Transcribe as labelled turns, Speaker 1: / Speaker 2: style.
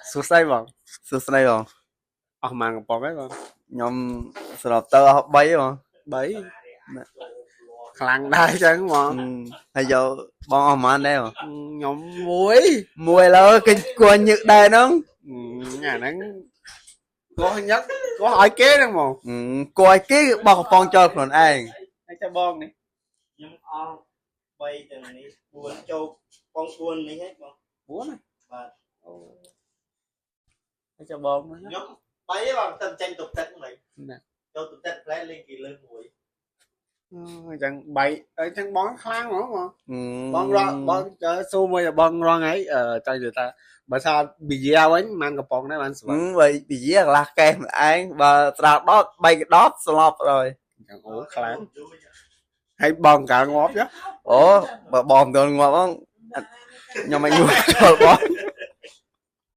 Speaker 1: số say bằng
Speaker 2: សួស្តីបង
Speaker 1: ở màn cái bóng ấy bằng
Speaker 2: ខ្ញុំស្របទៅអស់3បង
Speaker 1: bấy khăn đai chẳng mà
Speaker 2: ហើយយកបងអស់ប៉ុន្មានដែរបង
Speaker 1: nhóm muối
Speaker 2: មួយឥឡូវគេគួរញឹកដែរហ្នឹង
Speaker 1: nhà nắng có nhất có hỏi kế đâu mà
Speaker 2: គួរឲ្យគេបោះកំប៉ុងចោលខ្លួនឯង
Speaker 1: anh cho bon này
Speaker 3: ខ្ញុំអស់3ទាំងនេះ4ចូលបង4នេះហ៎បង
Speaker 1: 4 này
Speaker 3: បាទ
Speaker 1: anh cho bon nữa
Speaker 3: ខ្ញុំ3ទេបងទៅចាញ់ទុកទឹកហ្នឹង
Speaker 1: nè
Speaker 3: ចូលទុកទឹកផ្លែលេងគេលើមួយ
Speaker 1: chẳng bậy ở chẳng bón khăn nữa mà
Speaker 2: អឺ
Speaker 1: bón ro bón xu mới là bón ro ấy cho người ta bởi sao bị gieo ấy mang cái bón đấy bạn
Speaker 2: បើពីយាកន្លះកេះម្ឯងបើស្រាលដត3កដតស្លាប់rồi
Speaker 1: chẳng ủa khăn hay bón cả ngóp chứ
Speaker 2: អូបើបងមិនទាន់ងាប់ហ្នឹងខ្ញុំឲ្យញួរចូលបង